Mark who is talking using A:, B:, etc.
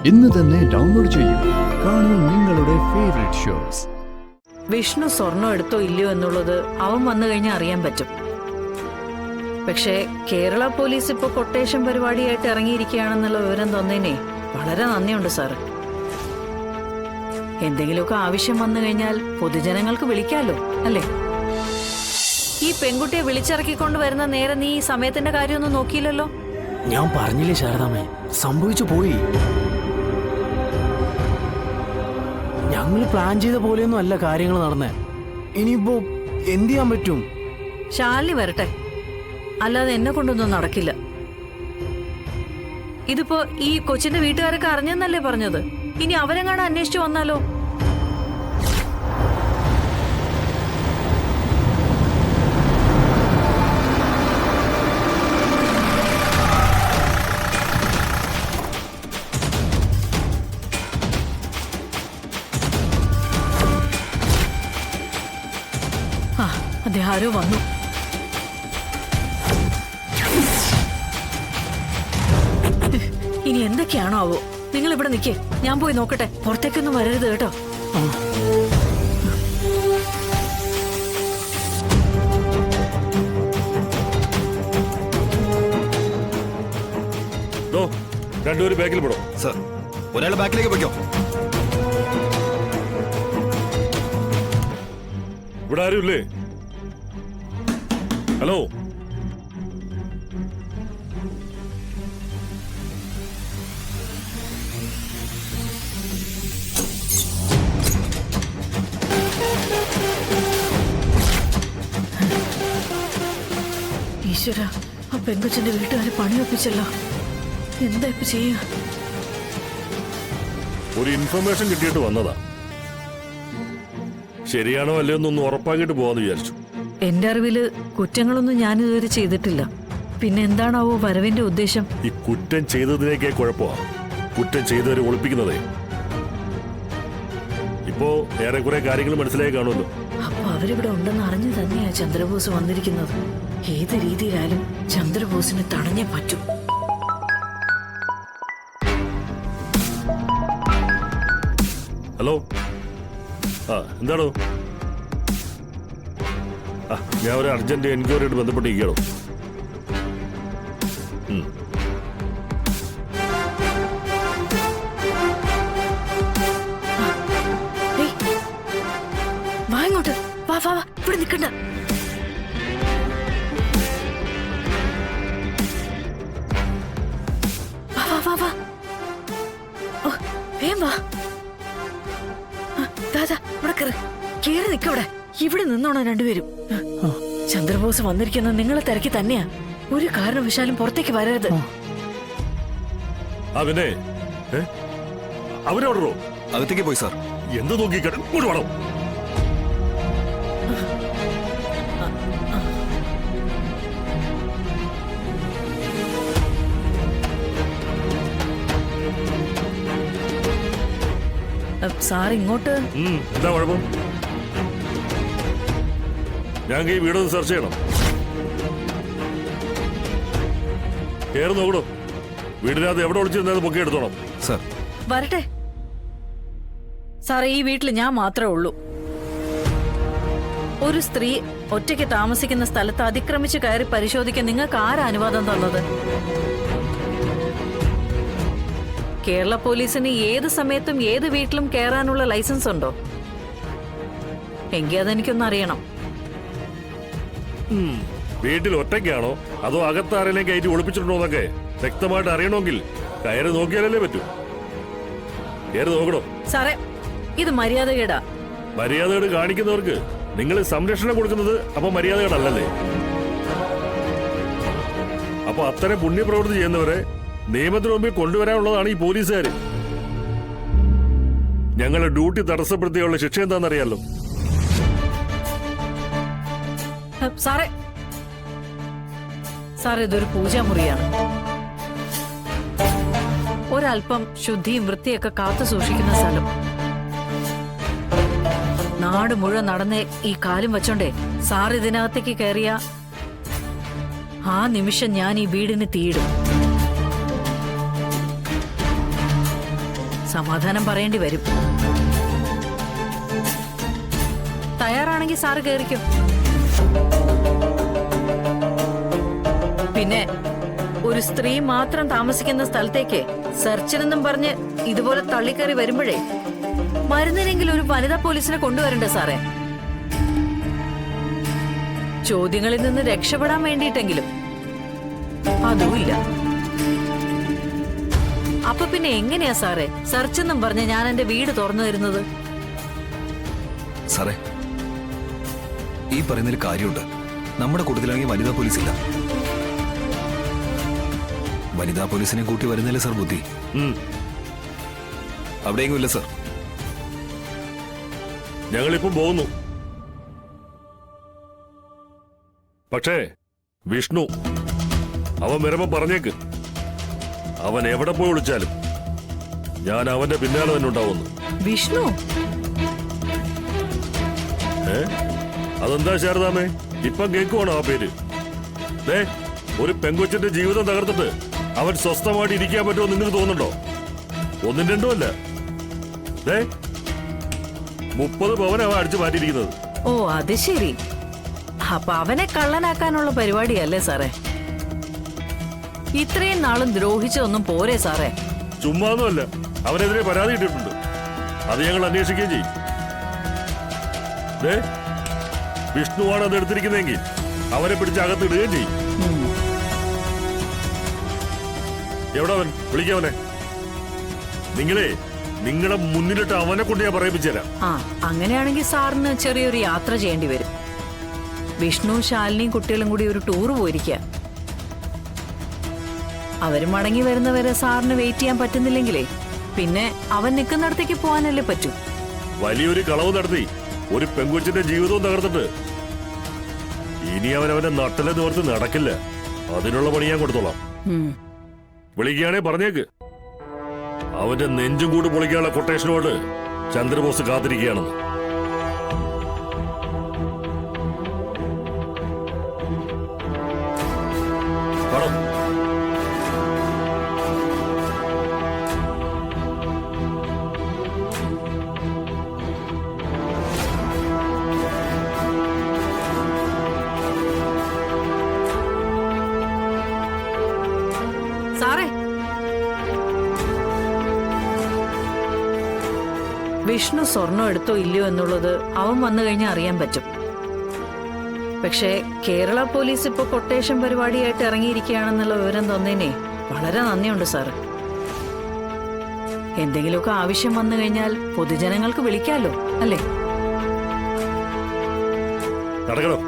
A: ഇന്ന് തന്നെ ഡൗൺലോഡ് ചെയ്യൂ. കാണൂ നിങ്ങളുടെ ഫേവറേറ്റ് ഷോസ്.
B: വിഷ്ണു സ്വർണം എടുത്തോ ഇല്ലയോ എന്നുള്ളത് അവൻ വന്നു കഴിഞ്ഞാൽ അറിയാൻ പറ്റും. പക്ഷേ കേരള പോലീസ് ഇപ്പൊ കൊട്ടേഷൻ പരിപാടിയായിട്ട് ഇറങ്ങിയിരിക്കുകയാണെന്നുള്ള വിവരം തന്നേനെ വളരെ നന്ദിയുണ്ട് സാറ്. എന്തെങ്കിലുമൊക്കെ ആവശ്യം വന്നു കഴിഞ്ഞാൽ പൊതുജനങ്ങൾക്ക് വിളിക്കാലോ, അല്ലേ? ഈ പെൺകുട്ടിയെ വിളിച്ചിറക്കിക്കൊണ്ട് വരുന്ന നേരെ നീ ഈ സമയത്തിന്റെ കാര്യമൊന്നും നോക്കിയില്ലല്ലോ.
C: ഞാൻ പറഞ്ഞില്ലേ ശാരദാമ്മേ, സംഭവിച്ചു പോയി. ഞങ്ങൾ പ്ലാൻ ചെയ്ത പോലെയൊന്നും അല്ല കാര്യങ്ങൾ നടന്നേ. ഇനിയിപ്പോ എന്ത് ചെയ്യാൻ പറ്റും?
B: ശാലിനി വരട്ടെ, അല്ലാതെ എന്നെ കൊണ്ടൊന്നും നടക്കില്ല. ഇതിപ്പോ ഈ കൊച്ചിന്റെ വീട്ടുകാരൊക്കെ അറിഞ്ഞെന്നല്ലേ പറഞ്ഞത്? ഇനി അവരെങ്ങാണ് അന്വേഷിച്ചു വന്നാലോ? അതെ, ആരോ വന്നു. ഇനി എന്തൊക്കെയാണോ ആവോ? നിങ്ങൾ ഇവിടെ നിൽക്കേ, ഞാൻ പോയി നോക്കട്ടെ. പുറത്തേക്കൊന്നും വരരുത് കേട്ടോ.
D: രണ്ടുപേരും ബാക്കിൽ പെടും.
E: സർ, ഒരാൾ ബാക്കിലേക്ക് പോയിക്കോ.
D: ഇവിടെ ആരുമില്ലേ? ഹലോ,
B: ഈശ്വര, ആ പെൺകൊച്ചിന്റെ വീട്ടുകാരെ പണിയൊപ്പിച്ചല്ലോ. എന്താ ഇപ്പൊ ചെയ്യാ?
D: ഒരു ഇൻഫർമേഷൻ കിട്ടിയിട്ട് വന്നതാ. ശരിയാണോ അല്ലയോ എന്നൊന്ന് ഉറപ്പാക്കിയിട്ട് പോവാന്ന് വിചാരിച്ചു.
B: എന്റെ അറിവില് കുറ്റങ്ങളൊന്നും ഞാൻ ഇതുവരെ ചെയ്തിട്ടില്ല. പിന്നെ എന്താണാവോ വരവിന്റെ ഉദ്ദേശം?
D: ഈ കുറ്റം ചെയ്തതിനേക്കേ കുഴപ്പമാ, കുറ്റം ചെയ്തവരെ ഒളിപ്പിക്കുന്നതേ. ഇപ്പോ ഏറെക്കുറെ കാര്യങ്ങൾ മനസ്സിലായി കാണുമല്ലോ.
B: അപ്പൊ അവരിവിടെ ഉണ്ടെന്ന് അറിഞ്ഞു തന്നെയാ ചന്ദ്രബോസ് വന്നിരിക്കുന്നത്. ഏത് രീതിയിലായാലും ചന്ദ്രബോസിനെ തടഞ്ഞേ പറ്റൂ.
D: ഹലോ, എന്താണോ? ഞാൻ ഒരു അർജന്റ് എൻക്വയറിയായിട്ട് ബന്ധപ്പെട്ടിരിക്കണോ?
B: വാ ഇങ്ങോട്ട്, വാ വാ വാ, ഇവിടെ നിൽക്കണ്ട. വാ വാ വാ വാ, വേം വാ. ദാദാ, ഇവിടെ കേറി നിക്കവിടെ. ഇവിടെ നിന്നോണം രണ്ടുപേരും. ചന്ദ്രബോസ് വന്നിരിക്കുന്നത് നിങ്ങളെ തിരക്കി തന്നെയാ. ഒരു കാരണവശാലും പുറത്തേക്ക് വരരുത്.
D: അവരെവിടോ?
E: അകത്തേക്ക് പോയി സാർ.
D: എന്ത് നോക്കിക്കണം? വേണം.
B: സാർ ഇങ്ങോട്ട്.
D: എന്താ കുഴപ്പം? ഞങ്ങൾക്ക് ഈ വീടൊന്ന് സെർച്ച് ചെയ്യണം. കയറി നോക്കണോ? വീടിനകത്ത് എവിടെ ഒളിച്ചിരുന്നത് പൊക്കി എടുത്തോണം.
E: സാർ
B: വരട്ടെ. സാറേ, ഈ വീട്ടിൽ ഞാൻ മാത്രമേ ഉള്ളൂ. ഒരു സ്ത്രീ ഒറ്റയ്ക്ക് താമസിക്കുന്ന സ്ഥലത്ത് അതിക്രമിച്ച് കയറി പരിശോധിക്കാൻ നിങ്ങൾക്ക് ആരാ അനുവാദം തന്നത്? കേരള പോലീസിന് ഏത് സമയത്തും ഏത് വീട്ടിലും കയറാനുള്ള ലൈസൻസ് ഉണ്ടോ? എങ്കിൽ അതെനിക്കൊന്ന് അറിയണം.
D: വീട്ടിൽ ഒറ്റയ്ക്കാണോ അതോ അകത്താരെങ്കിലും കയറ്റി ഒളിപ്പിച്ചിട്ടുണ്ടോ എന്നൊക്കെ വ്യക്തമായിട്ട് അറിയണമെങ്കിൽ കയറി നോക്കിയാലല്ലേ പറ്റൂ. കയറി നോക്കണോ?
B: സാറേ, ഇത് മര്യാദകേടാ.
D: മര്യാദകേട് കാണിക്കുന്നവർക്ക് നിങ്ങൾ സംരക്ഷണം കൊടുക്കുന്നത് അപ്പൊ മര്യാദകേടല്ലേ? അപ്പൊ അത്തരം പുണ്യപ്രവൃത്തി ചെയ്യുന്നവരെ നിയമത്തിന് മുമ്പിൽ കൊണ്ടുവരാനുള്ളതാണ് ഈ പോലീസുകാര്. ഞങ്ങളുടെ ഡ്യൂട്ടി തടസ്സപ്പെടുത്തിയുള്ള ശിക്ഷ എന്താണെന്നറിയാലോ.
B: സാറേ, സാറേ, ഇതൊരു പൂജാമുറിയാണ്. ഒരൽപ്പം ശുദ്ധിയും വൃത്തിയൊക്കെ കാത്തു സൂക്ഷിക്കുന്ന സ്ഥലം. നാട് മുഴുവൻ നടന്ന് ഈ കാലും വെച്ചോണ്ടേ സാർ ഇതിനകത്തേക്ക് കയറിയ ആ നിമിഷം ഞാൻ ഈ വീടിന് തീയിടും. സമാധാനം പറയേണ്ടി വരും. തയ്യാറാണെങ്കിൽ സാറ് കേറിക്കോ. പിന്നെ ഒരു സ്ത്രീ മാത്രം താമസിക്കുന്ന സ്ഥലത്തേക്ക് സെർച്ചിനെന്നും പറഞ്ഞ് ഇതുപോലെ തള്ളിക്കയറി വരുമ്പോഴേ മരുന്നിനെങ്കിലും ഒരു വനിതാ പോലീസിനെ കൊണ്ടുവരണ്ടേ സാറേ? ചോദ്യങ്ങളിൽ നിന്ന് രക്ഷപ്പെടാൻ വേണ്ടിയിട്ടെങ്കിലും അതുമില്ല. അപ്പൊ പിന്നെ എങ്ങനെയാ സാറേ സെർച്ചെന്നും പറഞ്ഞ് ഞാൻ എന്റെ വീട് തുറന്നു തരുന്നത്?
E: സാറേ, ഈ പറയുന്നതിൽ കാര്യമുണ്ട്. നമ്മുടെ കൂട്ടത്തിലാണെങ്കിൽ വനിതാ പോലീസ് ഇല്ല. വനിതാ പോലീസിനെ കൂട്ടി വരുന്നില്ല സാർ ബുദ്ധി. അവിടെയെങ്കിലും ഇല്ല സാർ.
D: ഞങ്ങളിപ്പം പോകുന്നു. പക്ഷേ വിഷ്ണു അവൻ വരുമ്പോ പറഞ്ഞേക്ക്, അവൻ എവിടെ പോയി വിളിച്ചാലും ഞാൻ അവന്റെ പിന്നാലെ തന്നെ ഉണ്ടാവുന്നു.
B: വിഷ്ണു?
D: അതെന്താ ശാരദാമേ ഇപ്പം കേൾക്കുവാണോ ആ പേര്? ഒരു പെങ്കൊച്ചിന്റെ ജീവിതം തകർത്തിട്ട് അവൻ സ്വസ്ഥമായിട്ട് ഇരിക്കാൻ പറ്റുമോ നിങ്ങൾക്ക് തോന്നുന്നുണ്ടോ? ഒന്നും രണ്ടും അല്ല, 30 പവൻ അവൻ അടിച്ചു മാറ്റിയിരിക്കുന്നത്.
B: ഓ അത് ശരി. അപ്പൊ അവനെ കള്ളനാക്കാനുള്ള പരിപാടിയല്ലേ സാറേ? ഇത്രയും നാളും ദ്രോഹിച്ചൊന്നും പോരെ സാറേ?
D: ചുമ്മാന്നുമല്ല, അവനെതിരെ പരാതി ഇട്ടിട്ടുണ്ട്. അത് ഞങ്ങൾ അന്വേഷിക്കുകയും ചെയ്യും. വിഷ്ണുവാണ് അത് എടുത്തിരിക്കുന്നതെങ്കിൽ അവനെ പിടിച്ച് അകത്തിടുകയും ചെയ്യും. എവിടെ അവൻ? വിളിക്കവനെ. നിങ്ങളെ മുന്നിലിട്ട് അവനെ കൊണ്ട് ഞാൻ പറയിപ്പിച്ചുതരാം.
B: ആ അങ്ങനെയാണെങ്കിൽ സാറിന് ചെറിയൊരു യാത്ര ചെയ്യേണ്ടി വരും. വിഷ്ണു, ശാലിനിയും കുട്ടികളും കൂടി ഒരു ടൂർ പോയിരിക്കുക. അവര് മടങ്ങി വരുന്നവരെ സാറിന് വെയിറ്റ് ചെയ്യാൻ പറ്റുന്നില്ലെങ്കിലേ പിന്നെ അവൻ നിൽക്കുന്നിടത്തേക്ക് പോകാനല്ലേ പറ്റൂ.
D: വലിയൊരു കളവ് നടത്തി ഒരു പെങ്കൊച്ചിന്റെ ജീവിതവും തകർത്തിട്ട് ഇനി അവനവന്റെ നട്ടലെ നിവർത്തി നടക്കില്ല. അതിനുള്ള പണി ഞാൻ കൊടുത്തോളാം. വിളിക്കുകയാണെ പറഞ്ഞേക്ക്, അവന്റെ നെഞ്ചും കൂടി പൊളിക്കാനുള്ള കൊട്ടേഷനോട് ചന്ദ്രബോസ് കാത്തിരിക്കുകയാണെന്ന്. പണം
B: സാറേ, വിഷ്ണു സ്വർണം എടുത്തോ ഇല്ലയോ എന്നുള്ളത് അവൻ വന്നു കഴിഞ്ഞാൽ അറിയാൻ പറ്റും. പക്ഷേ കേരള പോലീസ് ഇപ്പൊ കൊട്ടേഷൻ പരിപാടിയായിട്ട് ഇറങ്ങിയിരിക്കുകയാണെന്നുള്ള വിവരം തന്നേനെ വളരെ നന്ദിയുണ്ട് സാറ്. എന്തെങ്കിലുമൊക്കെ ആവശ്യം വന്നു കഴിഞ്ഞാൽ പൊതുജനങ്ങൾക്ക് വിളിക്കാലോ, അല്ലേ?
D: നടക്കണം.